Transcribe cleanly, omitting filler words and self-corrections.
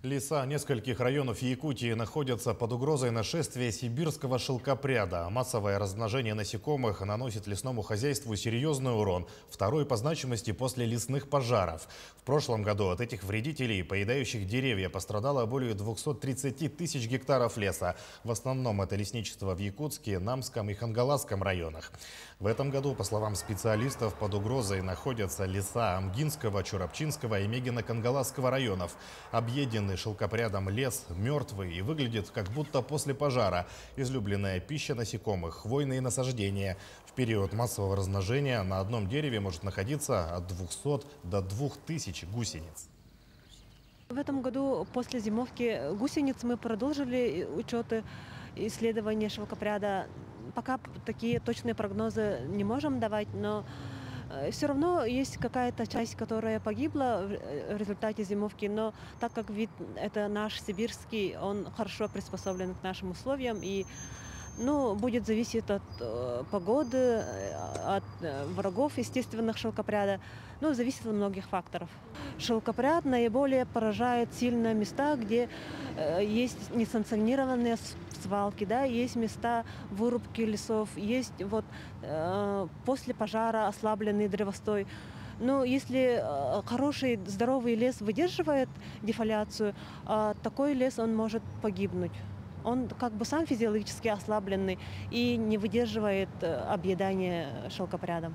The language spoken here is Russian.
Леса нескольких районов Якутии находятся под угрозой нашествия сибирского шелкопряда. Массовое размножение насекомых наносит лесному хозяйству серьезный урон, второй по значимости после лесных пожаров. В прошлом году от этих вредителей, поедающих деревья, пострадало более 230 тысяч гектаров леса. В основном это лесничество в Якутске, Намском и Хангаласском районах. В этом году, по словам специалистов, под угрозой находятся леса Амгинского, Чурапчинского и Мегино-Кангаласского районов. Объеденный шелкопрядом лес мертвый и выглядит как будто после пожара. Излюбленная пища насекомых – хвойные насаждения. В период массового размножения на одном дереве может находиться от 200 до 2000 гусениц. В этом году после зимовки гусениц мы продолжили учеты исследования шелкопряда. Пока такие точные прогнозы не можем давать, но все равно есть какая-то часть, которая погибла в результате зимовки, но так как вид это наш сибирский, он хорошо приспособлен к нашим условиям и будет зависеть от погоды, от врагов естественных шелкопряда, зависит от многих факторов. Шелкопряд наиболее поражает сильно места, где есть несанкционированные свалки, есть места вырубки лесов, есть после пожара ослабленный древостой. Но если хороший, здоровый лес выдерживает дефоляцию, такой лес он может погибнуть. Он как бы сам физиологически ослабленный и не выдерживает объедания шелкопрядом.